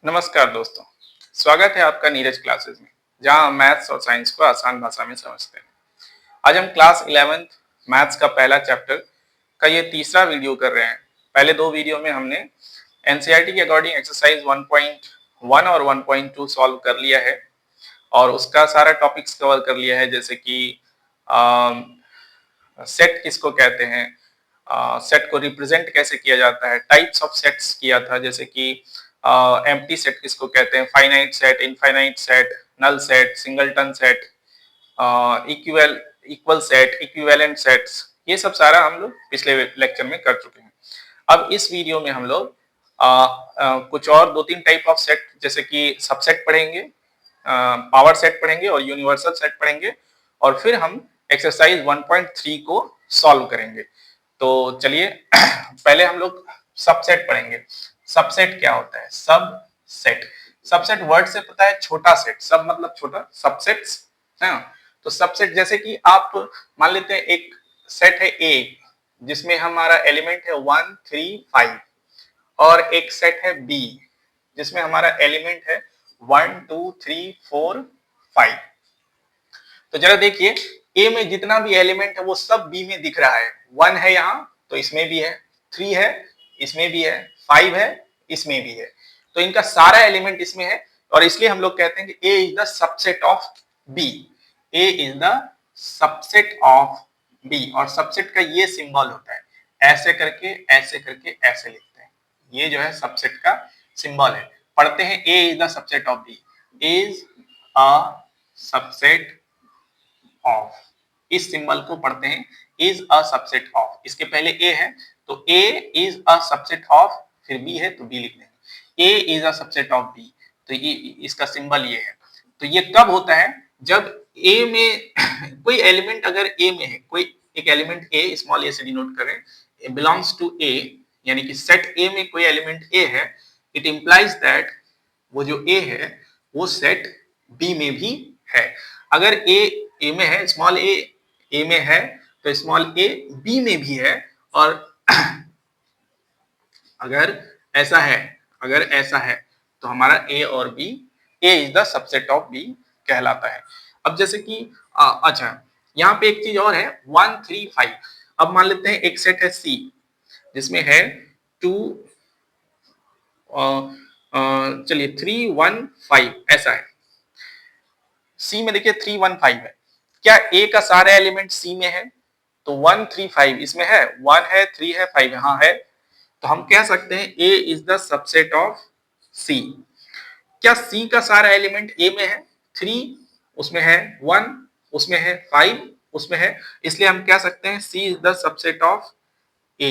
नमस्कार दोस्तों, स्वागत है आपका नीरज क्लासेस में, जहां हम मैथ्स और साइंस को आसान भाषा में समझते हैं। आज हम क्लास 11th मैथ्स का पहला चैप्टर का ये तीसरा वीडियो कर रहे हैं। पहले दो वीडियो में हमने एनसीईआरटी के अकॉर्डिंग एक्सरसाइज 1.1 और 1.2 सॉल्व कर लिया है और उसका सारा टॉपिक्स कवर कर लिया है, जैसे कि सेट किसको कहते हैं, सेट को रिप्रेजेंट कैसे किया जाता है, टाइप्स ऑफ सेट्स किया था, जैसे कि एम्प्टी सेट किसको कहते हैं, finite set, infinite set, null set, singleton set, equal set, equivalent sets, ये सब सारा हम लोग पिछले लेक्चर में कर चुके हैं। अब इस वीडियो में हम लोग कुछ और दो तीन टाइप ऑफ सेट, जैसे कि सबसेट पढ़ेंगे, पावर सेट पढ़ेंगे और यूनिवर्सल सेट पढ़ेंगे, और फिर हम एक्सरसाइज 1.3 को सॉल्व करेंगे। तो चलिए पहले हम लोग सबसेट पढ़ेंगे। सबसेट क्या होता है? सबसेट, सबसेट वर्ड से पता है छोटा सेट, सब मतलब छोटा, सबसेट्स है ना। तो सबसेट जैसे कि आप मान लेते हैं एक सेट है ए, जिसमें हमारा एलिमेंट है 1 3 5, और एक सेट है बी जिसमें हमारा एलिमेंट है 1 2 3 4 5। तो जरा देखिए, ए में जितना भी एलिमेंट है वो सब बी में दिख रहा है। 1 है यहाँ तो इसमें भी है, 3 है इसमें भी है, 5 है इसमें भी है, तो इनका सारा एलिमेंट इसमें है, और इसलिए हम लोग कहते हैं कि A is the subset of B. A is the subset of B, और सबसेट का ये सिंबल होता है, ऐसे करके ऐसे करके ऐसे लिखते हैं, ये जो है सबसेट का सिंबल है। पढ़ते हैं A is the subset of B, is a subset of, इस सिंबल को पढ़ते हैं इज अ सबसेट ऑफ। इसके पहले ए है तो A is a subset of, फिर बी है तो बी लिख देंगे। A is a subset of B, तो ये इसका सिंबल ये है। तो ये कब होता है? जब ए में कोई एलिमेंट अगर ए में है, कोई एक एलिमेंट ए, स्मॉल ए से डिनोट करें, बिलोंग्स टू ए, यानी कि सेट ए में कोई एलिमेंट ए है, इट इंप्लाइज दैट वो जो ए है वो सेट बी में भी है। अगर ए में है, स्मॉल ए में है, तो स्मॉल ए बी में भी है, और अगर ऐसा है, अगर ऐसा है तो हमारा ए और B, A is the subset of B कहलाता है। अब जैसे कि अच्छा, यहाँ पे एक चीज और है, 1 3 5। अब मान लेते हैं एक सेट है सी जिसमें है 2, चलिए 3 1 5 ऐसा है। सी में देखिए 3 1 5 है, क्या ए का सारा एलिमेंट सी में है? तो 1 3 5 इसमें है, 1 है 3 है 5 यहाँ है, तो हम कह सकते हैं A is the subset of सी। क्या सी का सारा एलिमेंट ए में है? 3 उसमें है, 1 उसमें है, 5 उसमें है, इसलिए हम कह सकते हैं C is the subset of A.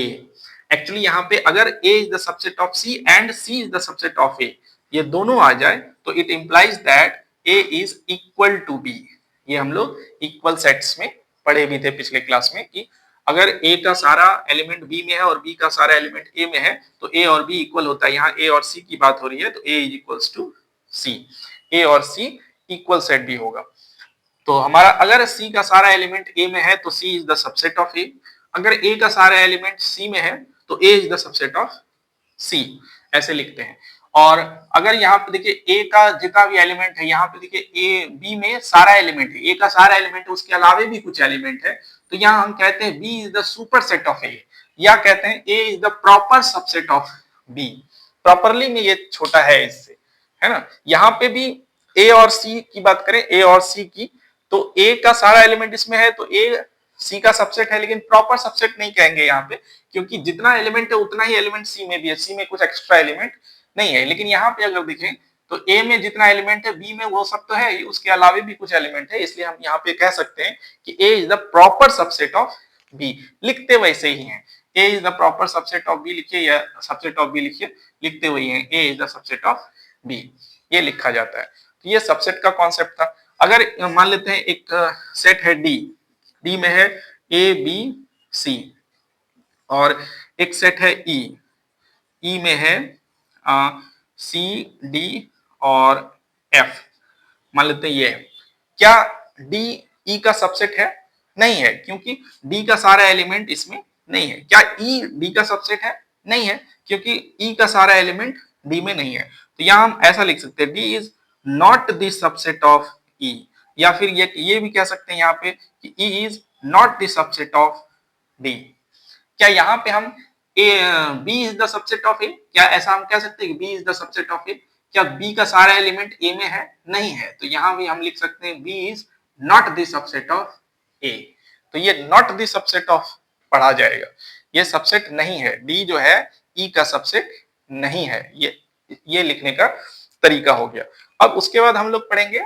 Actually यहाँ पे अगर A is the subset of C and C is the subset of A, ये दोनों आ जाए तो it implies that A is equal to B. ये हम लोग इक्वल सेट्स में पढ़े भी थे पिछले क्लास में कि अगर ए का सारा एलिमेंट बी में है और बी का सारा एलिमेंट ए में है तो ए और बी इक्वल होता है। यहाँ ए और सी की बात हो रही है तो ए इज इक्वल्स टू सी, ए और सी इक्वल सेट भी होगा। तो हमारा अगर सी का सारा एलिमेंट ए में है तो सी इज द सबसेट ऑफ ए, अगर ए का सारा एलिमेंट सी में है तो A is the subset of सी, ऐसे लिखते हैं। और अगर यहाँ पे देखिए ए का जितना भी एलिमेंट है, यहाँ पे देखिए ए बी में सारा एलिमेंट है, ए का सारा एलिमेंट है, उसके अलावे भी कुछ एलिमेंट है, तो यहाँ हम कहते हैं B is the superset of A, या कहते हैं A is the proper subset of B. Properly में ये छोटा है इससे, है ना। यहाँ पे भी ए और सी की बात करें, ए और सी की, तो ए का सारा एलिमेंट इसमें है तो ए सी का सबसेट है, लेकिन प्रॉपर सबसेट नहीं कहेंगे यहाँ पे, क्योंकि जितना एलिमेंट है उतना ही एलिमेंट सी में भी है, सी में कुछ एक्स्ट्रा एलिमेंट नहीं है। लेकिन यहाँ पे अगर देखें तो ए में जितना एलिमेंट है बी में वो सब तो है, उसके अलावे भी कुछ एलिमेंट है, इसलिए हम यहाँ पे कह सकते हैं कि A is the proper subset of B. लिखते वैसे ही है, A is the proper subset of B लिखिए या सबसेट ऑफ बी लिखिए, लिखते हुए हैं A is the subset of B, ये लिखा जाता है। तो ये सबसेट का कॉन्सेप्ट था। अगर मान लेते हैं एक सेट है डी, डी में है ए बी सी, और एक सेट है ई, ई में है सी डी और एफ, मान लेते हैं ये है। क्या डी ई का सबसेट है? नहीं है, क्योंकि डी का सारा एलिमेंट इसमें नहीं है। क्या ई डी का सबसेट है? नहीं है, क्योंकि ई का सारा एलिमेंट डी में नहीं है। तो यहाँ हम ऐसा लिख सकते हैं D is not the subset of E, या फिर ये भी कह सकते हैं यहाँ पे कि E is not the subset of D. क्या यहाँ पे हम B is the subset of A, क्या ऐसा हम कह सकते हैं B is the subset of A? क्या बी का सारा एलिमेंट ए में है? नहीं है। तो यहाँ भी हम लिख सकते हैं B is not the subset of A. तो ये नॉट द सबसेट ऑफ पढ़ा जाएगा, ये सबसेट नहीं है, डी जो है ई का सबसेट नहीं है। ये लिखने का तरीका हो गया। अब उसके बाद हम लोग पढ़ेंगे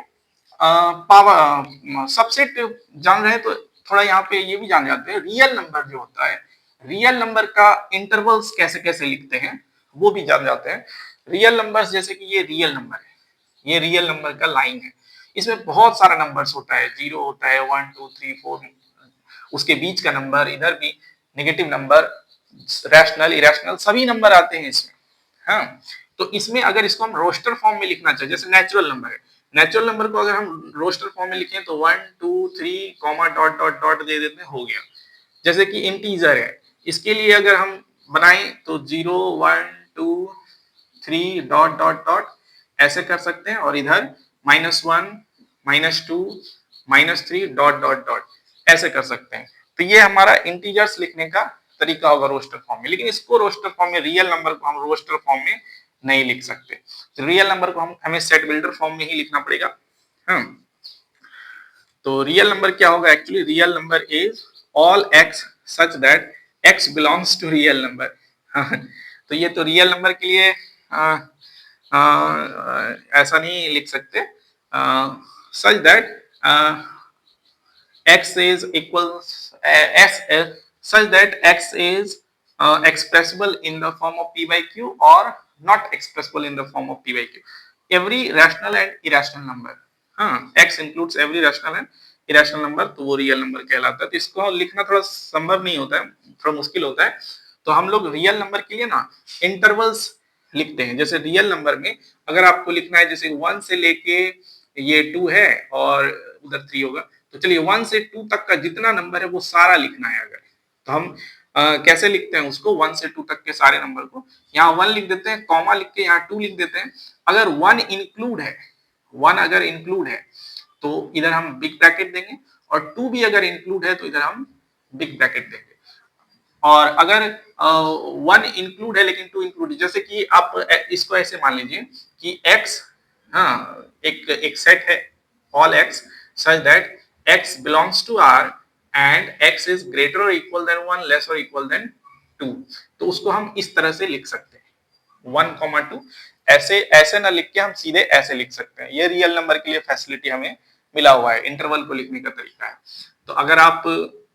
पावर सबसेट। जान रहे हैं तो थोड़ा यहाँ पे ये भी जान जाते हैं, रियल नंबर जो होता है, रियल नंबर का इंटरवल्स कैसे कैसे लिखते हैं वो भी जान जाते हैं। रियल नंबर्स जैसे कि ये रियल नंबर है, ये रियल नंबर का लाइन है, इसमें बहुत सारा नंबर्स होता है, 0 होता है, 1 2 3 4, उसके बीच का नंबर, इधर भी नेगेटिव नंबर, रैशनल इरेशनल सभी नंबर आते हैं इसमें। हाँ, तो इसमें अगर इसको हम रोस्टर फॉर्म में लिखना चाहे, जैसे नेचुरल नंबर है, नेचुरल नंबर को अगर हम रोस्टर फॉर्म में लिखें तो 1 2 3 कॉमा डॉट डॉट डॉट दे देते हैं, हो गया। जैसे कि इंटीजर है, इसके लिए अगर हम बनाएं तो 0 1 2 3 डॉट डॉट डॉट ऐसे कर सकते हैं, और इधर -1 -2 -3 डॉट डॉट डॉट ऐसे कर सकते हैं। तो ये हमारा इंटीजर्स लिखने का तरीका होगा रोस्टर फॉर्म में, लेकिन इसको रोस्टर फॉर्म में, रियल नंबर को हम रोस्टर फॉर्म में नहीं लिख सकते। तो रियल नंबर को हमें सेट बिल्डर फॉर्म में ही लिखना पड़ेगा। हाँ, तो रियल नंबर क्या होगा? Actually real number is all x such that x belongs to real number. तो ये तो रियल नंबर के लिए ऐसा नहीं लिख सकते, सच that x is equals s such that x is expressible in the form of p by q or not expressible in the form of p by q, every rational and irrational number। हाँ, x includes every rational and irrational number, तो वो real number कहलाता है। तो इसको लिखना थोड़ा संभव नहीं होता है, थोड़ा मुश्किल होता है। तो हम लोग रियल नंबर के लिए ना इंटरवल्स लिखते हैं। जैसे रियल नंबर में अगर आपको लिखना है, जैसे 1 से लेके ये 2 है और उधर 3 होगा, तो चलिए 1 से 2 तक का जितना नंबर है वो सारा लिखना है। अगर तो हम कैसे लिखते हैं उसको, 1 से 2 तक के सारे नंबर को यहाँ 1 लिख देते हैं, कॉमा लिख के यहाँ 2 लिख देते हैं। अगर 1 इंक्लूड है, 1 अगर इंक्लूड है तो इधर हम बिग ब्रैकेट देंगे, और 2 भी अगर इंक्लूड है तो इधर हम बिग ब्रैकेट देंगे। और अगर 1 इंक्लूड है लेकिन 2 इंक्लूड, जैसे कि आप इसको ऐसे मान लीजिए कि x, हाँ, एक सेट है all x such that x belongs to R and x is greater or equal than 1 less or equal than 2, तो उसको हम इस तरह से लिख सकते हैं 1, 2, ऐसे ऐसे ना लिख के हम सीधे ऐसे लिख सकते हैं। ये रियल नंबर के लिए फैसिलिटी हमें मिला हुआ है, इंटरवल को लिखने का तरीका है। तो अगर आप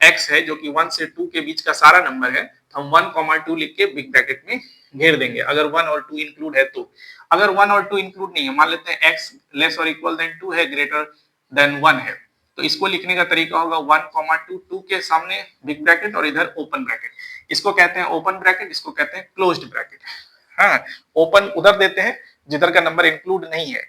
x है जो कि 1 से 2 के बीच का सारा नंबर है, तो हम 1, 2 लिख के बिग ब्रैकेट में घेर देंगे, अगर 1 और 2 इंक्लूड है तो। अगर 1 और 2 इंक्लूड नहीं है, मान लेते हैं x लेस और इक्वल देन 2 है, ग्रेटर देन 1 है, तो इसको लिखने का तरीका होगा 1, 2, 2 के सामने बिग ब्रैकेट और इधर ओपन ब्रैकेट। इसको कहते हैं ओपन ब्रैकेट, इसको कहते हैं क्लोज्ड ब्रैकेट। हाँ, ओपन उधर देते हैं जिधर का नंबर इंक्लूड नहीं है,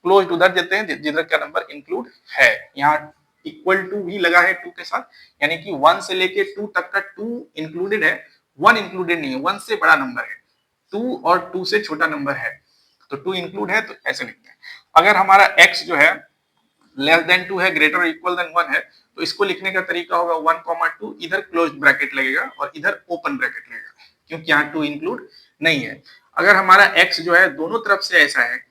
क्लोज्ड उधर देते हैं जिधर का नंबर इंक्लूड है। यहाँ इक्वल टू भी लगा है 2 के साथ, यानी कि 1 से लेके 2 तक का 2 इंक्लूडेड है, 1 इंक्लूडेड नहीं है, 1 से बड़ा नंबर है, 2 और 2 से छोटा नंबर है, तो 2 इंक्लूड है, तो ऐसे लिखते हैं। अगर हमारा x जो है लेस देन 2 है, ग्रेटर इक्वल देन 1 है, तो इसको लिखने का तरीका होगा 1, 2, इधर क्लोज ब्रैकेट लगेगा और इधर ओपन ब्रैकेट लगेगा, क्योंकि यहाँ 2 इंक्लूड नहीं है। अगर हमारा x जो है दोनों तरफ से ऐसा है,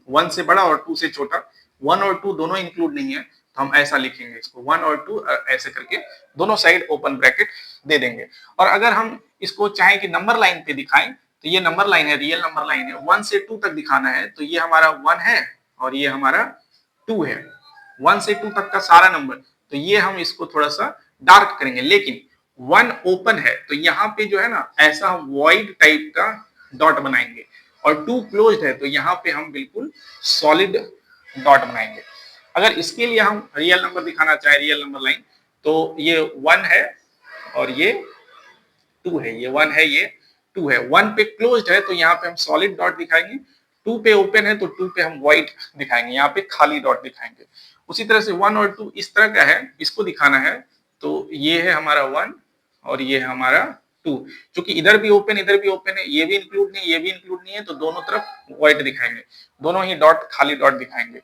1 से बड़ा और 2 से छोटा, 1 और 2 दोनों इंक्लूड नहीं है, तो हम ऐसा लिखेंगे इसको 1 और 2 ऐसे करके दोनों साइड ओपन ब्रैकेट दे देंगे। और अगर हम इसको चाहें कि नंबर लाइन पे दिखाएं, तो ये नंबर लाइन है, रियल नंबर लाइन है, 1 से 2 तक दिखाना है, तो ये हमारा 1 है और ये हमारा 2 है, 1 से 2 तक का सारा नंबर। तो ये हम इसको थोड़ा सा डार्क करेंगे, लेकिन 1 ओपन है तो यहाँ पे जो है ना ऐसा हम वॉइड टाइप का डॉट बनाएंगे, और 2 क्लोज्ड है तो यहाँ पे हम बिल्कुल सॉलिड डॉट बनाएंगे। अगर इसके लिए हम रियल नंबर दिखाना चाहें, रियल नंबर लाइन, तो ये 1 है और ये 2 है, ये 1 है, ये 2 है। 1 पे क्लोज्ड है तो यहाँ पे हम सॉलिड डॉट दिखाएंगे, 2 पे ओपन है तो 2 पे हम व्हाइट दिखाएंगे, यहाँ पे खाली डॉट दिखाएंगे। उसी तरह से 1 और 2 इस तरह का है, इसको दिखाना है, तो ये है हमारा 1 और ये है हमारा 2। क्योंकि इधर भी ओपन है, ये भी इंक्लूड नहीं, ये भी इंक्लूड नहीं है, तो दोनों तरफ वॉइड दिखाएंगे, दोनों ही डॉट खाली डॉट दिखाएंगे।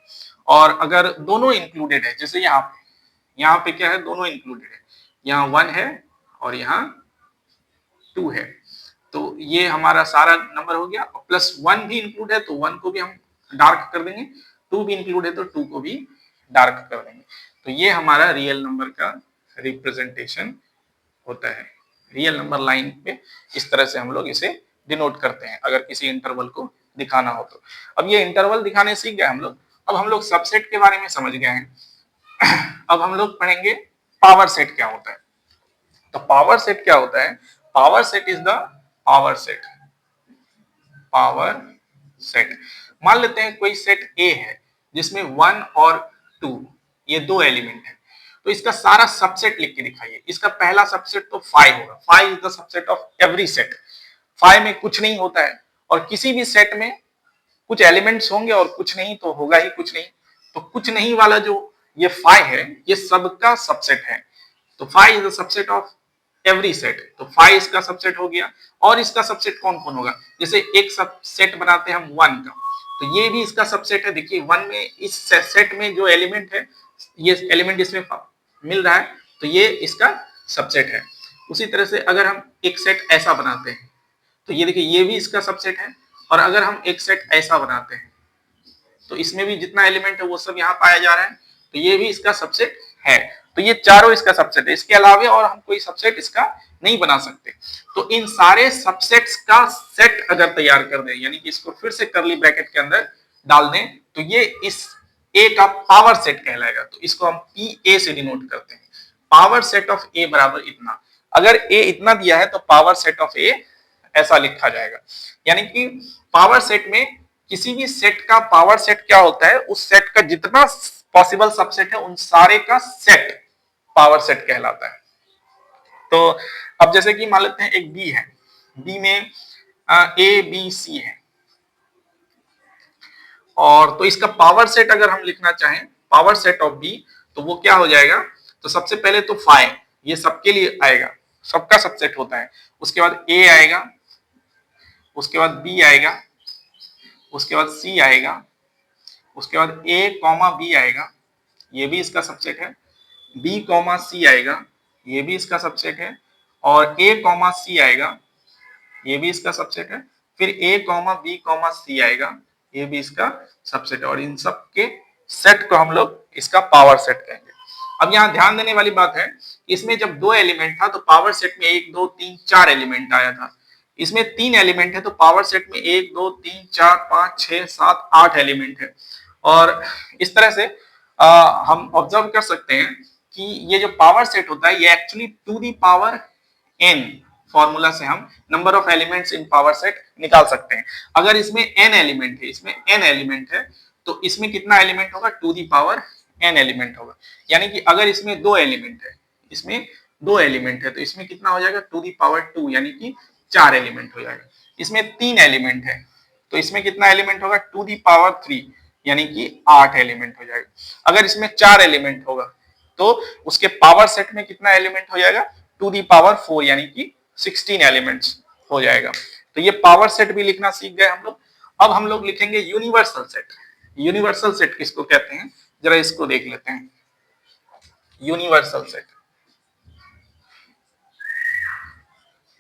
और अगर दोनों इंक्लूडेड है, जैसे यहाँ पे क्या है, दोनों इंक्लूडेड है, यहाँ 1 है और यहाँ 2 है, तो ये हमारा सारा नंबर हो गया। प्लस 1 भी इंक्लूड है तो 1 को भी हम डार्क कर देंगे, 2 भी इंक्लूड है तो 2 को भी डार्क कर देंगे। तो ये हमारा रियल नंबर का रिप्रेजेंटेशन होता है। रियल नंबर लाइन पे इस तरह से हम लोग इसे डिनोट करते हैं अगर किसी इंटरवल को दिखाना हो तो। अब ये इंटरवल दिखाने सीख गए हम लोग, अब हम लोग सबसेट के बारे में समझ गए हैं। अब हम लोग पढ़ेंगे पावर सेट क्या होता है। तो पावर सेट क्या होता है? Power set is the power set. Power set, मान लेते हैं कोई सेट ए है जिसमें 1 और 2 ये दो एलिमेंट है, तो इसका सारा सबसेट लिख के दिखाइए। इसका पहला सबसेट तो 5 होगा। 5 is the subset of every set. 5 में कुछ नहीं होता है, और किसी भी सेट में कुछ एलिमेंट्स होंगे और कुछ नहीं तो होगा ही कुछ नहीं। तो कुछ नहीं वाला जो ये 5 है, ये सबका सबसेट है। तो 5 is the subset of every set, तो 5 इसका सबसेट हो गया। और इसका सबसेट कौन कौन होगा? जैसे एक सबसेट बनाते हैं हम 1 का, तो ये भी इसका सबसेट है। देखिए 1 में इस सेट में जो एलिमेंट है, ये एलिमेंट इसमें मिल रहा है, तो ये इसका सबसेट है। उसी तरह से अगर हम एक सेट ऐसा बनाते हैं, तो ये देखिए ये भी इसका सबसेट है। और अगर हम एक सेट ऐसा बनाते हैं, तो इसमें भी जितना एलिमेंट है वो सब यहाँ पाया जा रहा है, तो ये भी इसका सबसेट है। तो ये चारों इसका सबसेट है। इसके अलावा और हम कोई सबसेट इसका नहीं बना सकते। तो इन सारे सबसेट्स का सेट अगर तैयार कर दें, यानी कि इसको फिर से करली ब्रैकेट के अंदर डाल दें, तो ये इस ए का पावर सेट कहलाएगा। तो इसको हम पी ए से डिनोट करते हैं। पावर सेट ऑफ ए बराबर इतना। अगर ए इतना दिया है तो पावर सेट ऑफ ए ऐसा लिखा जाएगा। यानी कि पावर सेट में किसी भी सेट का पावर सेट क्या होता है? उस सेट का जितना पॉसिबल सबसेट है उन सारे का सेट पावर सेट कहलाता है। तो अब जैसे कि मान लेते हैं एक बी है, बी में ए बी सी है, और तो इसका पावर सेट अगर हम लिखना चाहें, पावर सेट ऑफ बी, तो वो क्या हो जाएगा? तो सबसे पहले तो 5 ये सबके लिए आएगा, सबका सबसेट होता है। उसके बाद ए आएगा, उसके बाद बी आएगा, उसके बाद सी आएगा, उसके बाद ए कॉमा बी आएगा, ये भी इसका सबसेट है। बी कॉमा सी आएगा, ये भी इसका सबसेट है। और ए कॉमा सी आएगा, ये भी इसका सबसेट है। फिर ए कॉमा बी कॉमा सी आएगा, ये भी इसका सबसेट है। और इन सब के सेट को हम लोग इसका पावर सेट कहेंगे। अब यहाँ ध्यान देने वाली बात है, इसमें जब 2 एलिमेंट था तो पावर सेट में 1 2 3 4 एलिमेंट आया था। इसमें 3 एलिमेंट है तो पावर सेट में 1 2 3 4 5 6 7 8 एलिमेंट है। और इस तरह से हम ऑब्जर्व कर सकते हैं कि ये जो पावर सेट होता है ये actually two the power n formula से हम number of elements in power set निकाल सकते हैं। अगर इसमें n एलिमेंट है, इसमें n एलिमेंट है, तो इसमें कितना एलिमेंट होगा? Two the power n element होगा। यानी कि अगर इसमें 2 एलिमेंट है, इसमें 2 एलिमेंट है, तो इसमें कितना हो जाएगा? टू दी पावर 2, यानी कि 4 एलिमेंट हो जाएगा। इसमें 3 एलिमेंट है, तो इसमें कितना एलिमेंट होगा? टू दी पावर 3, यानी कि 8 एलिमेंट हो जाएगा। अगर इसमें 4 एलिमेंट होगा तो उसके पावर सेट में कितना एलिमेंट हो जाएगा? टू दी पावर 4, यानी कि 16 एलिमेंट्स हो जाएगा। तो ये पावर सेट भी लिखना सीख गए हम लोग। अब हम लोग लिखेंगे यूनिवर्सल सेट। यूनिवर्सल सेट किसको कहते हैं, जरा इसको देख लेते हैं। Universal set,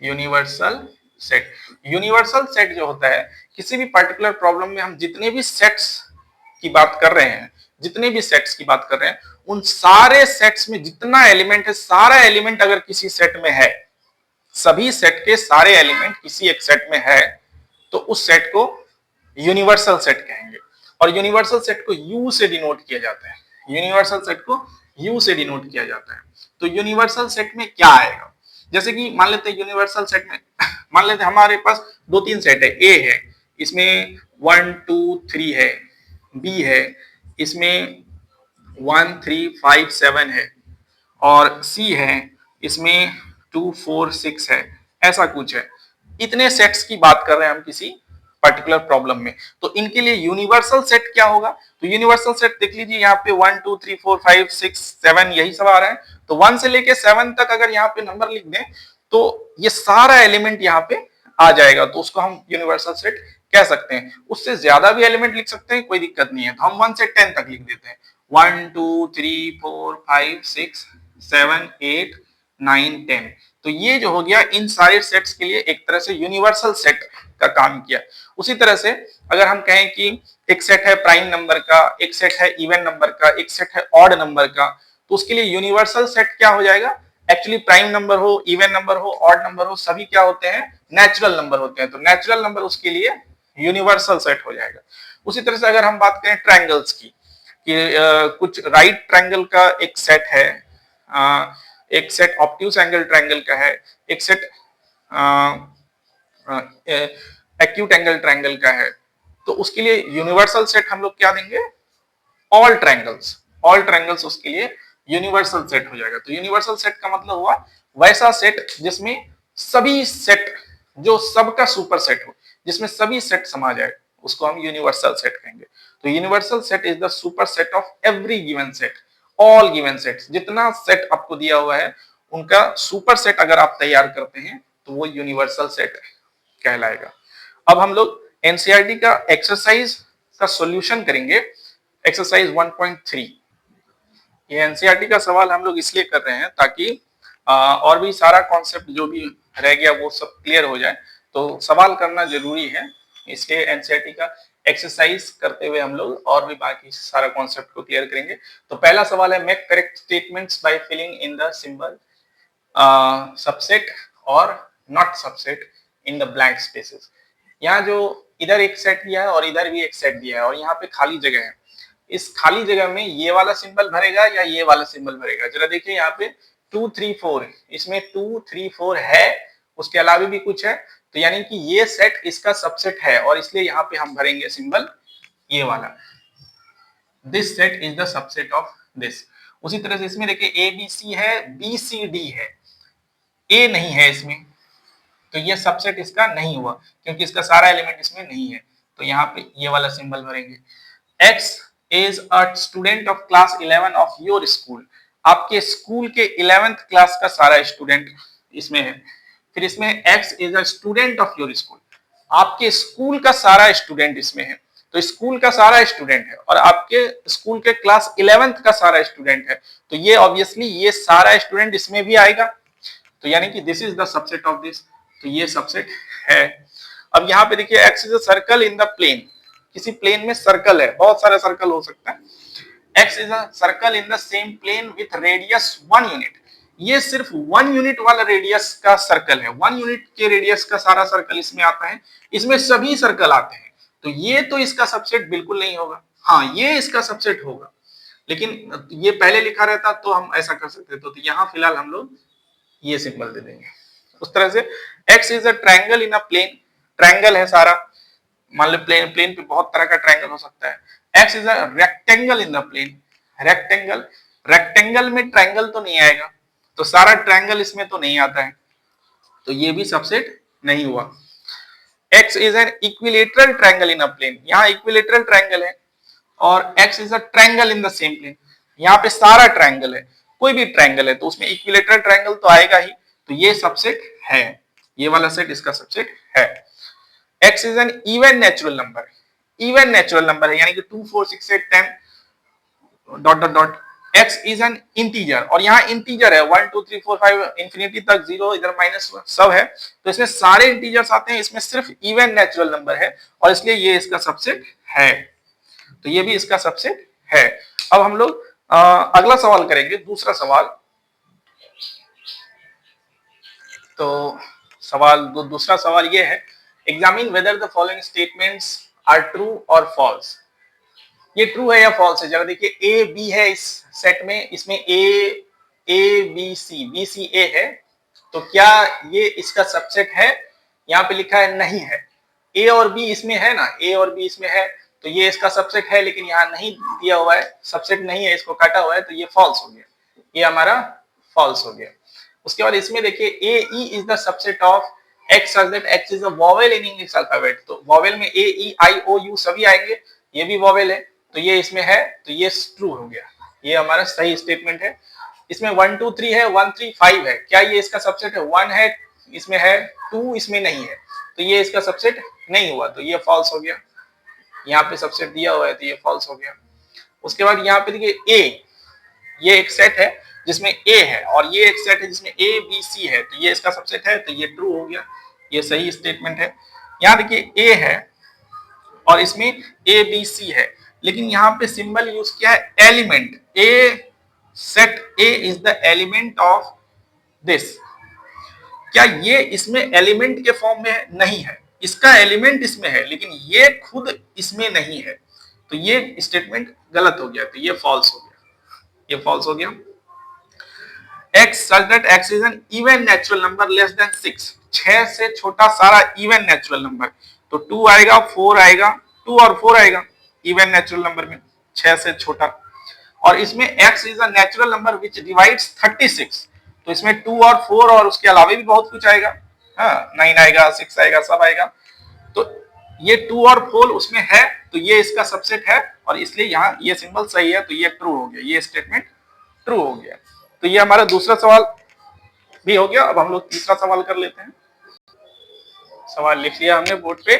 universal set, universal set जो होता है, किसी भी पर्टिकुलर प्रॉब्लम में हम जितने भी सेट्स की बात कर रहे हैं, जितने भी सेट्स की बात कर रहे हैं, उन सारे सेट्स में जितना एलिमेंट है, सारा एलिमेंट अगर किसी सेट में है, सभी सेट के सारे एलिमेंट किसी एक सेट में है, तो उस सेट को यूनिवर्सल सेट कहेंगे। और यूनिवर्सल सेट को यू से डिनोट किया जाता है। यूनिवर्सल सेट को यू से डिनोट किया जाता है। तो यूनिवर्सल सेट में क्या आएगा? जैसे कि मान लेते हैं यूनिवर्सल सेट में मान लेते हैं हमारे पास 2-3 सेट है। ए है, इसमें 1 2 3 है। बी है, इसमें 1 3 5 7 है। और सी है, इसमें 2 4 6 है। ऐसा कुछ है। इतने सेट्स की बात कर रहे हैं हम किसी पर्टिकुलर प्रॉब्लम में, तो इनके लिए यूनिवर्सल सेट क्या होगा? तो यूनिवर्सल सेट देख लीजिए, यहाँ पे 1 2 3 4 5 6 7 यही सब आ रहा है। तो 1 से लेके 7 तक अगर यहाँ पे नंबर लिख दें तो ये सारा एलिमेंट यहाँ पे आ जाएगा, तो उसको हम यूनिवर्सल सेट कह सकते हैं। उससे ज्यादा भी एलिमेंट लिख सकते हैं, कोई दिक्कत नहीं है, तो हम 1 से 10 तक लिख देते हैं। 1 2 3 4 5 6 7 8 9 10। तो ये जो हो गया इन सारे सेट्स के लिए एक तरह से यूनिवर्सल सेट का काम किया। उसी तरह से अगर हम कहें कि एक सेट है प्राइम नंबर का, एक सेट है इवन नंबर का, एक सेट है ऑड नंबर का, तो उसके लिए यूनिवर्सल सेट क्या हो जाएगा? एक्चुअली प्राइम नंबर हो, इवन नंबर हो, ऑड नंबर हो, सभी क्या होते हैं? नेचुरल नंबर होते हैं। तो नेचुरल नंबर उसके लिए यूनिवर्सल सेट हो जाएगा। उसी तरह से अगर हम बात करें ट्रायंगल्स की, कि कुछ राइट ट्रायंगल का एक सेट है, एक सेट ऑब्ट्यूज एंगल ट्रायंगल का है, एक सेट एक्यूट एंगल ट्रायंगल का है, तो उसके लिए यूनिवर्सल सेट हम लोग क्या देंगे? All triangles. ऑल ट्रायंगल्स उसके लिए यूनिवर्सल सेट हो जाएगा। तो यूनिवर्सल सेट का मतलब हुआ वैसा सेट जिसमें सभी सेट, जो सबका सुपर सेट हो, जिसमें सभी सेट समा जाए, उसको हम यूनिवर्सल सेट कहेंगे। तो universal set is the superset of every given set, all given sets. जितना सेट आपको दिया हुआ है उनका सुपर सेट अगर आप तैयार करते हैं तो वो यूनिवर्सल सेट कहलाएगा। अब हम लोग एनसीईआरटी का एक्सरसाइज का सॉल्यूशन करेंगे, एक्सरसाइज 1.3। ये एनसीईआरटी का सवाल हम लोग इसलिए कर रहे हैं ताकि और भी सारा कॉन्सेप्ट जो भी रह गया वो सब क्लियर हो जाए, तो सवाल करना जरूरी है। इसलिए एनसीईआरटी का एक्सरसाइज करते हुए हम लोग और भी बाकी सारा कॉन्सेप्ट को क्लियर करेंगे। तो पहला सवाल है, make correct statements by filling in the symbol subset और not subset in the blank spaces. यहाँ जो इधर एक सेट दिया है और इधर भी एक सेट दिया है और यहाँ पे खाली जगह है, इस खाली जगह में ये वाला सिंबल भरेगा या ये वाला सिंबल भरेगा? जरा देखिए यहाँ पे 2 3 4, इसमें 2 3 4 है, उसके अलावा भी कुछ है, तो यानी कि ये सेट इसका सबसेट है और इसलिए यहाँ पे हम भरेंगे सिंबल ये वाला, this set is the subset of this. उसी तरह से इसमें देखिए ए बी सी है, बी सी डी है, ए नहीं है इसमें, तो ये सबसेट इसका नहीं हुआ क्योंकि इसका सारा एलिमेंट इसमें नहीं है, तो यहाँ पे ये वाला सिंबल भरेंगे। X is a student of class 11 of your school। आपके स्कूल के 11th क्लास का सारा स्टूडेंट इसमें है। फिर इसमें X is a student of your school, आपके स्कूल का सारा स्टूडेंट इसमें है, तो स्कूल का सारा स्टूडेंट है और आपके स्कूल के क्लास 11th का सारा स्टूडेंट है, तो ये ऑब्वियसली ये सारा स्टूडेंट इसमें भी आएगा, तो यानी कि this is the subset of this, तो ये सबसेट है। अब यहाँ पे देखिए x is a circle in the plane, किसी प्लेन में सर्कल है, बहुत सारा सर्कल हो सकता है। X is a circle in the same plane with radius 1 unit, ये सिर्फ 1 यूनिट वाला रेडियस का सर्कल है, 1 यूनिट के रेडियस का सारा सर्कल इसमें आता है, इसमें सभी सर्कल आते हैं, तो ये तो इसका सबसेट बिल्कुल नहीं होगा। हाँ, ये इसका सबसेट होगा, लेकिन ये पहले लिखा रहता तो हम ऐसा कर सकते थे, तो यहाँ फिलहाल हम लोग ये सिंबल दे देंगे। उस तरह से x is a triangle in a plane, triangle है सारा, मान लो प्लेन पे बहुत तरह का ट्रायंगल हो सकता है। X is a rectangle in the plane, rectangle, rectangle में ट्रायंगल तो नहीं आएगा, तो सारा ट्रायंगल इसमें तो नहीं आता है, तो ये भी सबसेट नहीं हुआ। X is an equilateral triangle in a plane, यहाँ इक्विलेटरल ट्रायंगल है, और x is a triangle in the same plane, यहाँ पे सारा ट्रायंगल है, कोई भी ट्रायंगल है तो उसमें इक्विलेटरल ट्रायंगल तो आएगा ही, तो ये सबसेट है, ये वाला सेट इसका सबसेट है। X is N even natural number, even natural number है, यानी कि 2 4 6 8 10 dot dot dot. X is N integer, और यहाँ इंटीजर है 1 2 3 4 5 इंफिनिटी तक, 0 इधर माइनस सब है, तो इसमें सारे इंटीजर्स आते हैं, इसमें सिर्फ इवन नेचुरल नंबर है और इसलिए ये इसका सबसेट है, तो ये भी इसका सबसेट है। अब हम लोग अगला सवाल करेंगे, दूसरा सवाल। तो दूसरा सवाल ये है, examine whether the following statements are true और फॉल्स। ये ट्रू है या फॉल्स है? जरा देखिए, ए बी है इस सेट में, इसमें A B C, B C ए है, तो क्या ये इसका सबसेट है? यहाँ पे लिखा है नहीं है, ए और बी इसमें है ना, ए और बी इसमें है, तो ये इसका सबसेट है, लेकिन यहाँ नहीं दिया हुआ है, सबसेट नहीं है, इसको काटा हुआ है, तो ये फॉल्स हो गया, ये हमारा फॉल्स हो गया। उसके बाद इसमें देखिए, A E is the subset of X such that X is a vowel in English alphabet, तो वोवेल में A E I O you सभी आएंगे, ये भी वोवेल है, तो ये इसमें है, तो ये ट्रू हो गया, ये हमारा सही स्टेटमेंट है। इसमें 1 2 3 है, 1 3 5 है, क्या ये इसका सबसेट है? 1 है इसमें है, 2 इसमें नहीं है, तो ये इसका सबसेट नहीं हुआ, तो ये फॉल्स हो गया। यहाँ पे सबसेट दिया हुआ है तो ये फॉल्स हो गया। उसके बाद यहाँ पे देखिए ए, ये एक सेट है जिसमें ए है और ये एक सेट है जिसमें ए बी सी है, तो ये इसका सबसेट है, तो ये ट्रू हो गया, ये सही स्टेटमेंट है। यहाँ देखिए ए है और इसमें ए बी सी है, लेकिन यहाँ पे सिंबल यूज किया है element, A set A is the element of this. क्या ये इसमें एलिमेंट के फॉर्म में है? नहीं है, इसका एलिमेंट इसमें है लेकिन ये खुद इसमें नहीं है, तो ये स्टेटमेंट गलत हो गया, तो ये फॉल्स हो गया, ये फॉल्स हो गया। x such that x is an even natural number less than 6, 6 से छोटा सारा इवन नेचुरल नंबर, तो 2 आएगा, 4 आएगा, 2 और 4 आएगा इवन नेचुरल नंबर में, 6 से छोटा। और इसमें x is a natural number which divides 36, तो इसमें 2 और 4 और उसके अलावा भी बहुत कुछ आएगा, हाँ 9 आएगा, 6 आएगा, सब आएगा, तो ये 2 और 4 उसमें है, तो ये इसका सबसेट है और इसलिए यहाँ ये सिंबल सही है, तो ये ट्रू हो गया, ये स्टेटमेंट ट्रू हो गया। तो ये हमारा दूसरा सवाल भी हो गया। अब हम लोग तीसरा सवाल कर लेते हैं। सवाल लिख लिया हमने बोर्ड पे,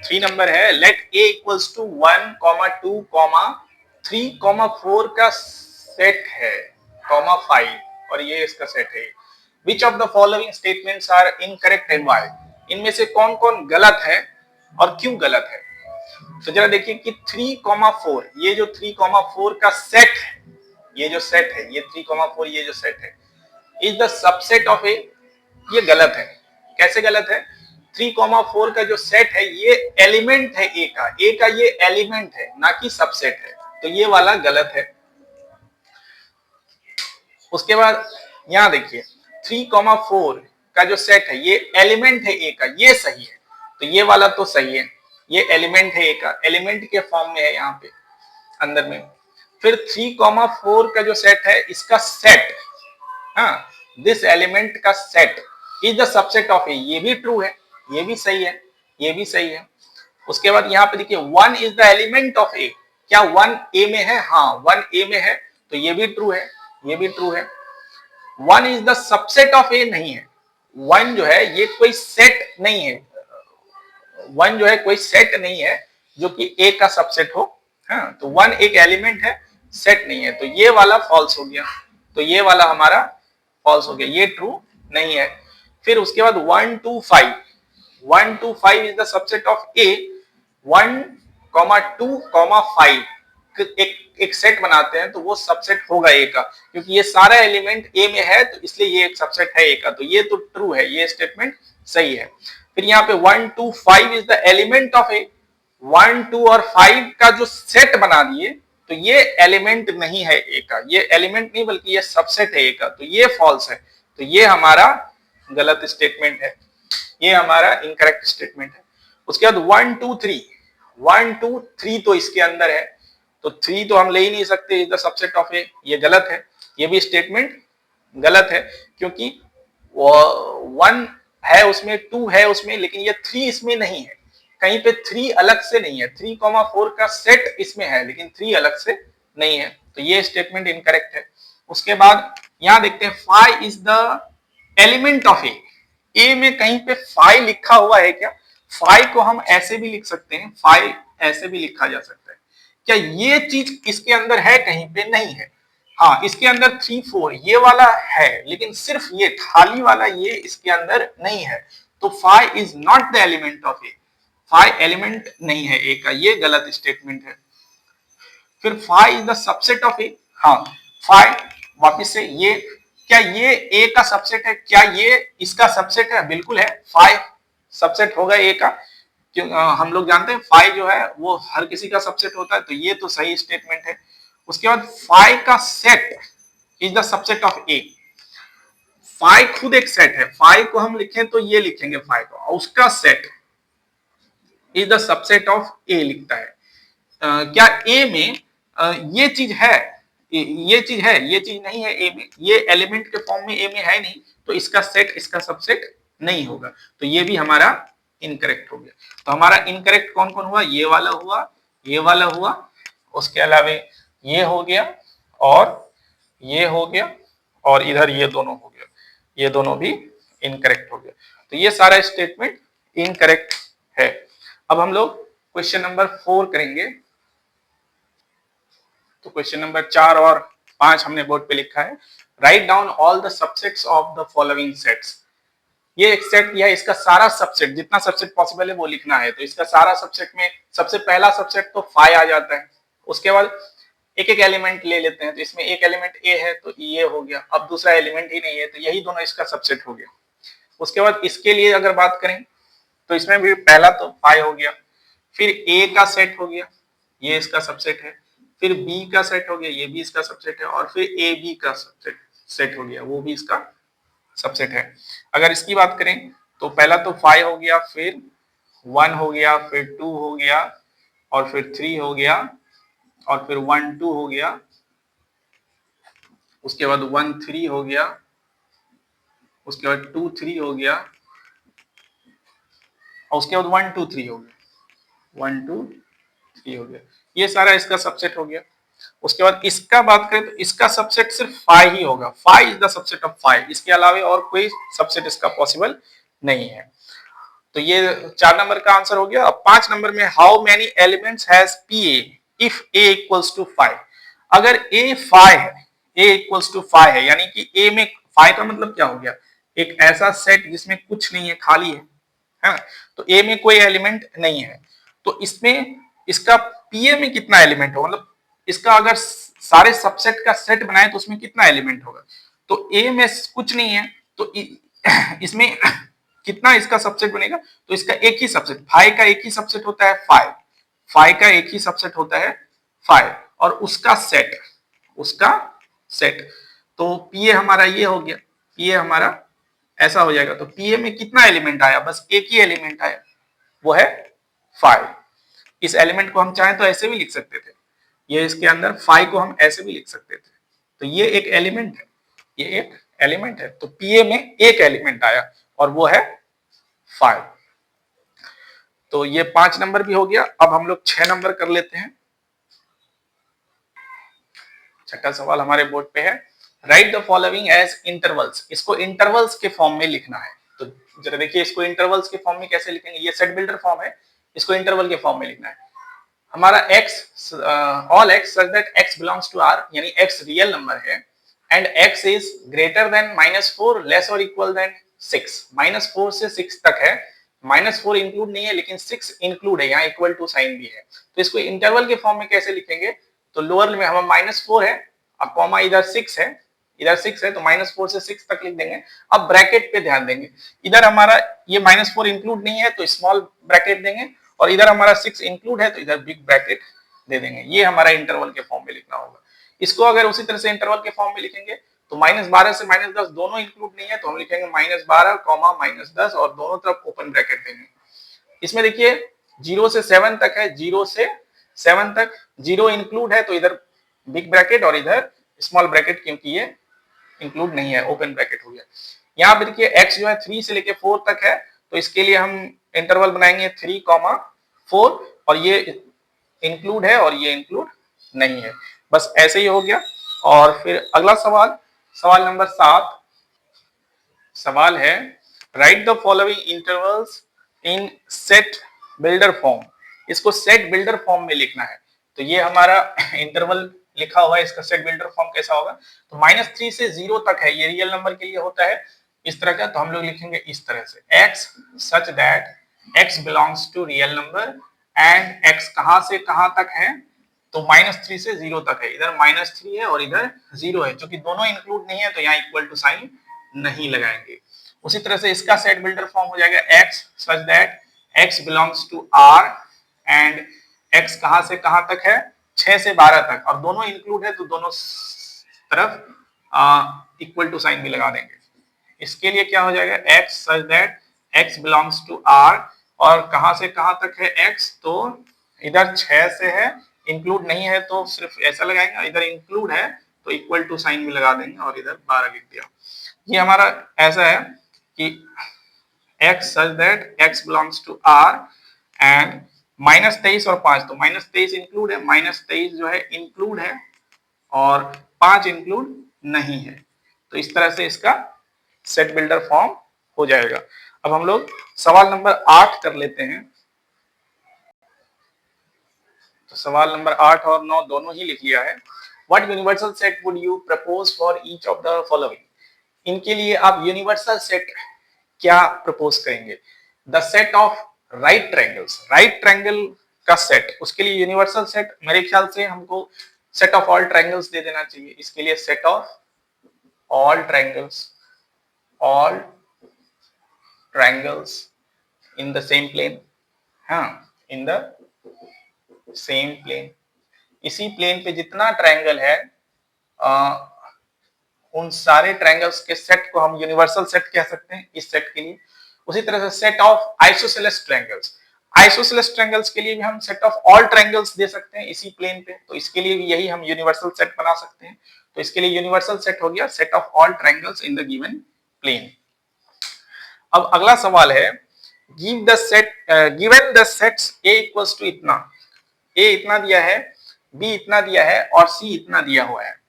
3 नंबर है, लेट a इक्वल्स टू 1, 2, 3, 4 का सेट है, 5 और ये इसका सेट है। Which of the following statements are incorrect and why? इनमें से कौन कौन गलत है और क्यों गलत है? तो जरा देखिए कि 3, 4, ये जो 3, 4 का सेट है, ये जो सेट है, ये 3, 4 ये जो सेट है, is the subset of A, ये गलत है। कैसे गलत है? 3, 4 का जो सेट है ये एलिमेंट है ए का ये एलिमेंट है, ना कि सबसेट है, तो ये वाला गलत है। उसके बाद यहां देखिए 3, 4 का जो सेट है ये एलिमेंट है ए का, ये सही है, तो ये वाला तो सही है, ये एलिमेंट है ए का, एलिमेंट के फॉर्म में है यहाँ पे अंदर में। फिर 3, 4 का जो सेट है इसका सेट, हाँ दिस एलिमेंट का set is the subset of A, ये भी ट्रू है, ये भी सही है, ये भी सही है। उसके बाद यहाँ पे देखिए 1 is the element of A, क्या 1 ए में है? हाँ 1 ए में है, तो ये भी ट्रू है, ये भी ट्रू है। 1 इज द सबसेट ऑफ ए नहीं है, 1 जो है ये कोई सेट नहीं है, 1 जो है कोई सेट नहीं है जो कि ए का सबसेट हो, हाँ तो 1 एक एलिमेंट है, सेट नहीं है, तो ये वाला फॉल्स हो गया, तो ये वाला हमारा फॉल्स हो गया, ये ट्रू नहीं है। फिर उसके बाद 1 2 5, 1 2 5 इज द सबसेट ऑफ ए, 1, 2, 5 एक सेट बनाते हैं तो वो सबसेट होगा ए का, क्योंकि ये सारा एलिमेंट ए में है, तो इसलिए ये एक सबसेट है ए का, तो ये तो ट्रू है, ये स्टेटमेंट सही है। फिर यहाँ पे 1 2 5 इज द एलिमेंट ऑफ ए, 1 2 और 5 का जो सेट बना दिए, तो ये एलिमेंट नहीं है ए का, ये एलिमेंट नहीं बल्कि ये सबसेट है ए का, तो ये फॉल्स है, तो ये हमारा गलत स्टेटमेंट है, ये हमारा इनकरेक्ट स्टेटमेंट है। उसके बाद 1 2 3, 1 2 3 तो इसके अंदर है, तो 3 तो हम ले ही नहीं सकते, is the subset of A, ये गलत है, ये भी स्टेटमेंट गलत है, क्योंकि 1 है उसमें, 2 है उसमें, लेकिन ये 3 इसमें नहीं है, कहीं पे 3 अलग से नहीं है, 3, 4 का सेट इसमें है लेकिन 3 अलग से नहीं है, तो ये स्टेटमेंट इनकरेक्ट है। उसके बाद यहां देखते हैं 5 इज द एलिमेंट ऑफ ए, ए में कहीं पे 5 लिखा हुआ है क्या? 5 को हम ऐसे भी लिख सकते हैं, 5 ऐसे भी लिखा जा सकता है, क्या ये चीज इसके अंदर है? कहीं पे नहीं है। हाँ इसके अंदर 3 4 ये वाला है, लेकिन सिर्फ ये खाली वाला ये इसके अंदर नहीं है, तो 5 is not the element of A, 5 element नहीं है ए का, ये गलत स्टेटमेंट है। फिर 5 इज द सबसेट ऑफ ए, हाँ 5 वापिस से ये, क्या ये ए का सबसेट है? क्या ये इसका सबसेट है? बिल्कुल है, 5 सबसेट होगा ए का, क्यों हम लोग जानते हैं 5 जो है वो हर किसी का सबसेट होता है, तो ये तो सही स्टेटमेंट है। उसके बाद 5 का set is the subset of A, 5 खुद एक सेट है, 5 को हम लिखें तो ये लिखेंगे 5 को, और उसका set is the subset of A लिखता है। क्या ए में ये चीज है? ये चीज है, ये चीज नहीं है ए में, ये एलिमेंट के फॉर्म में ए में है नहीं, तो इसका सेट इसका सबसेट नहीं होगा, तो ये भी हमारा इनकरेक्ट हो गया। तो हमारा इनकरेक्ट कौन कौन हुआ? ये वाला हुआ, ये वाला हुआ, उसके अलावा ये हो गया और ये हो गया और इधर ये दोनों हो गया, ये दोनों भी इनकरेक्ट हो गया। तो ये सारा स्टेटमेंट इनकरेक्ट है। अब हम लोग क्वेश्चन नंबर 4 करेंगे। तो क्वेश्चन नंबर 4 और 5 हमने बोर्ड पे लिखा है, write down all the subsets of the following sets. ये एक सेट किया है, इसका सारा सबसेट, जितना सबसेट पॉसिबल है वो लिखना है। तो इसका सारा सबसेट में सबसे पहला सबसेट तो 5 आ जाता है। उसके बाद एक एक एलिमेंट ले लेते हैं। तो इसमें एक एलिमेंट ए है तो ये हो गया। अब दूसरा एलिमेंट ही नहीं है तो यही दोनों इसका सबसेट हो गया। उसके बाद इसके लिए अगर बात करें तो इसमें भी पहला तो 5 हो गया, फिर ए का सेट हो गया, ये इसका सबसेट है, फिर बी का सेट हो गया, ये भी इसका सबसेट है, और फिर ए बी का सबसेट सेट हो गया, वो भी इसका सबसेट है। अगर इसकी बात करें तो पहला तो 5 हो गया, फिर 1 हो गया, फिर 2 हो गया, और फिर 3 हो गया, और फिर 1 2 हो गया, उसके बाद 1 3 हो गया, उसके बाद 2 3 हो गया, और उसके बाद 1 2 3 हो गया, 1 2 3 हो गया। ये सारा इसका सबसेट हो गया। उसके बाद इसका बात करें तो इसका सबसेट सिर्फ 5 ही होगा। 5 इज द सबसेट ऑफ 5, इसके अलावा और कोई सबसेट इसका पॉसिबल नहीं है। तो ये 4 नंबर का आंसर हो गया। अब 5 नंबर में, how many elements has P A if A equals to 5। अगर ए 5 है, ए इक्वल्स टू 5 है, यानी कि ए में 5 का मतलब क्या हो गया, एक ऐसा सेट जिसमें कुछ नहीं है, खाली है ना। तो ए में कोई एलिमेंट नहीं है, तो इसमें इसका पीए में कितना एलिमेंट होगा, मतलब इसका अगर सारे सबसेट का सेट बनाए तो उसमें कितना एलिमेंट होगा। तो ए में कुछ नहीं है तो इसमें कितना इसका सबसेट बनेगा, तो इसका एक ही सबसेट, 5 का एक ही सबसेट होता है 5, 5 का एक ही सबसेट होता है 5, और उसका सेट, उसका सेट। तो पीए हमारा ये हो गया, पीए हमारा ऐसा हो जाएगा। तो पीए में कितना एलिमेंट आया, बस एक ही एलिमेंट आया, वो है 5। इस एलिमेंट को हम चाहें तो ऐसे भी लिख सकते थे, ये इसके अंदर 5 को हम ऐसे भी लिख सकते थे। तो ये एक एलिमेंट है, ये एक एलिमेंट है। तो पीए में एक एलिमेंट आया और वो है 5। तो ये 5 नंबर भी हो गया। अब हम लोग 6 नंबर कर लेते हैं। छठा सवाल हमारे बोर्ड पे है, write the following as intervals. इसको इंटरवल्स के फॉर्म में लिखना है। तो जरा देखिए, इसको इंटरवल्स के फॉर्म में कैसे लिखेंगे, ये सेट बिल्डर फॉर्म है, इसको इंटरवल के फॉर्म में लिखना है। हमारा x, all x such that x belongs to r, यानी x रियल नंबर है, and x is greater than -4 less और इक्वल देन 6। -4 से 6 तक है, -4 इंक्लूड नहीं है लेकिन 6 इंक्लूड है, यहाँ इक्वल टू साइन भी है। तो इसको इंटरवल के फॉर्म में कैसे लिखेंगे, तो लोअर में हम -4 है, अब कॉमा इधर 6 है, इधर 6 है तो -4 से 6 तक लिख देंगे। अब ब्रैकेट पे ध्यान देंगे, इधर हमारा ये -4 इंक्लूड नहीं है तो स्मॉल ब्रैकेट देंगे, और इधर हमारा 6 इंक्लूड है तो इधर बिग ब्रैकेट दे देंगे। ये हमारा इंटरवल के फॉर्म में लिखना होगा। इसको अगर उसी तरह से इंटरवल के फॉर्म में लिखेंगे तो -12 से -10 दोनों इंक्लूड नहीं है तो हम लिखेंगे -12 -10 और दोनों तरफ ओपन ब्रैकेट देंगे। इसमें देखिए 0 से 7 तक है, 0 से 7 तक 0 इंक्लूड है तो इधर बिग ब्रैकेट और इधर स्मॉल ब्रैकेट, क्योंकि ये इंक्लूड नहीं है, ओपन ब्रैकेट हो गया। यहाँ पे देखिए x जो है 3 से लेके 4 तक है तो इसके लिए हम इंटरवल बनाएंगे 3, 4, और ये इंक्लूड है और ये इंक्लूड नहीं है। बस ऐसे ही हो गया। और फिर अगला सवाल, सवाल नंबर 7 सवाल है, write the following intervals in set builder form. इसको सेट बिल्डर फॉर्म में लिखना है। तो ये हमारा इंटरवल लिखा हुआ है, इसका सेट बिल्डर फॉर्म कैसा होगा, तो -3 से 0 तक है, ये रियल नंबर के लिए होता है इस तरह का। तो हम लोग लिखेंगे इस तरह से, x such that x belongs to real number and x कहां से कहां तक है, तो -3 से 0 तक है, इधर -3 है और इधर 0 है, क्योंकि दोनों इंक्लूड नहीं है तो यहाँ इक्वल टू साइन नहीं लगाएंगे। उसी तरह से इसका सेट बिल्डर फॉर्म हो जाएगा, x such that x belongs to r and x कहां से कहां तक है, 6 से 12 तक, और दोनों इंक्लूड है तो दोनों तरफ इक्वल टू साइन भी लगा देंगे। इसके लिए क्या हो जाएगा, x such that x belongs to r, और कहां से कहां तक है x, तो इधर 6 से है, इंक्लूड नहीं है तो सिर्फ ऐसा लगाएंगे, इधर इंक्लूड है तो इक्वल टू साइन भी लगा देंगे और इधर 12 लिख दिया। ये हमारा ऐसा है कि x such that x belongs to r and -23 और 5, तो -23 इंक्लूड है, -23 जो है इंक्लूड है और 5 इंक्लूड नहीं है। तो इस तरह से इसका सेट बिल्डर फॉर्म हो जाएगा। अब हम लोग सवाल नंबर 8 कर लेते हैं। तो सवाल नंबर 8 और 9 दोनों ही लिख लिया है। What universal set would you propose for each of the following? इनके लिए आप यूनिवर्सल सेट क्या प्रपोज करेंगे? The set of right triangles, right triangle का सेट, उसके लिए यूनिवर्सल सेट मेरे ख्याल से हमको सेट ऑफ ऑल ट्रायंगल्स दे देना चाहिए। इसके लिए set of all triangles, all triangles in the same plane, हाँ, इन द सेम प्लेन, इसी प्लेन पे जितना ट्रायंगल है उन सारे ट्रायंगल्स के सेट को हम यूनिवर्सल सेट कह सकते हैं इस सेट के लिए। उसी तरह से set of isosceles triangles, isosceles triangles के लिए भी हम सेट ऑफ ऑल ट्रायंगल्स दे सकते हैं इसी प्लेन पे, तो इसके लिए भी यही हम यूनिवर्सल सेट बना सकते हैं। तो इसके लिए यूनिवर्सल सेट हो गया set of all triangles in the given plane. अब अगला सवाल है, give the set, given the sets a equals to इतना, a इतना दिया है, b इतना दिया है और c इतना दिया हुआ है।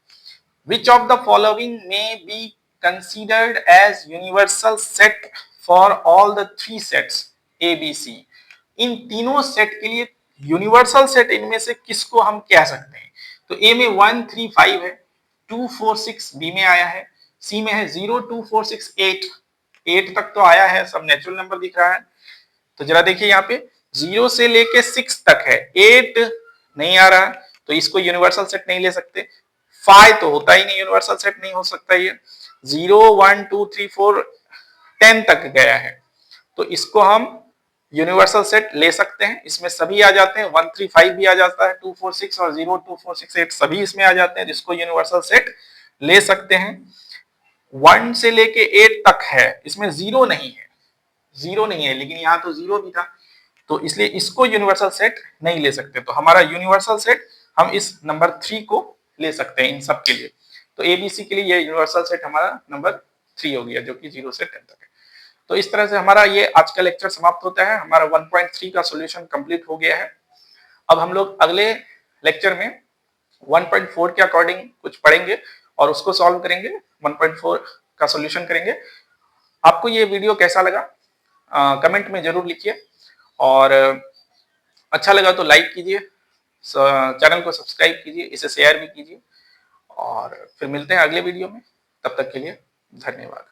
Which of the following may be considered as universal set for all the three sets A, B, C? इन तीनों सेट के लिए यूनिवर्सल सेट इनमें से किसको हम कह सकते हैं? तो A में 1, 3, 5 है, 2, 4, 6 B में आया है, C में है 0, 2, 4, 6, 8 तक तो आया है, सब नेचुरल नंबर दिख रहा है। तो जरा देखिए यहाँ पे 0 से लेके 6 तक है, 8 नहीं आ रहा, तो इसको यूनिवर्सल सेट नहीं ले सकते। 5 तो होता ही नहीं, यूनिवर्सल सेट नहीं हो सकता ये। 0, 1, 2, 3, 4, 10 तक गया है, तो इसको हम यूनिवर्सल सेट ले सकते हैं। इसमें सभी आ जाते हैं, 1, 3, 5 भी आ जाता है, 2, 4, 6 और 0, 2, 4, 6, 8 सभी इसमें आ जाते हैं, जिसको यूनिवर्सल सेट ले सकते हैं। 1 से लेके 8 तक है, इसमें 0 नहीं है, 0 नहीं है, लेकिन यहाँ तो 0 भी था, तो इसलिए इसको यूनिवर्सल सेट नहीं ले सकते। तो हमारा यूनिवर्सल सेट हम इस नंबर 3 को ले सकते हैं इन सब के लिए। तो एबीसी के लिए ये यूनिवर्सल सेट हमारा नंबर 3 हो गया, जो कि 0 से 10 तक है। तो इस तरह से हमारा ये आज का लेक्चर समाप्त होता है। हमारा 1.3 का सॉल्यूशन कंप्लीट हो गया है। अब हम लोग अगले लेक्चर में 1.4 के अकॉर्डिंग कुछ पढ़ेंगे और उसको सॉल्व करेंगे, 1.4 का सॉल्यूशन करेंगे। आपको ये वीडियो कैसा लगा कमेंट में जरूर लिखिए, और अच्छा लगा तो लाइक कीजिए, चैनल को सब्सक्राइब कीजिए, इसे शेयर भी कीजिए, और फिर मिलते हैं अगले वीडियो में। तब तक के लिए धन्यवाद।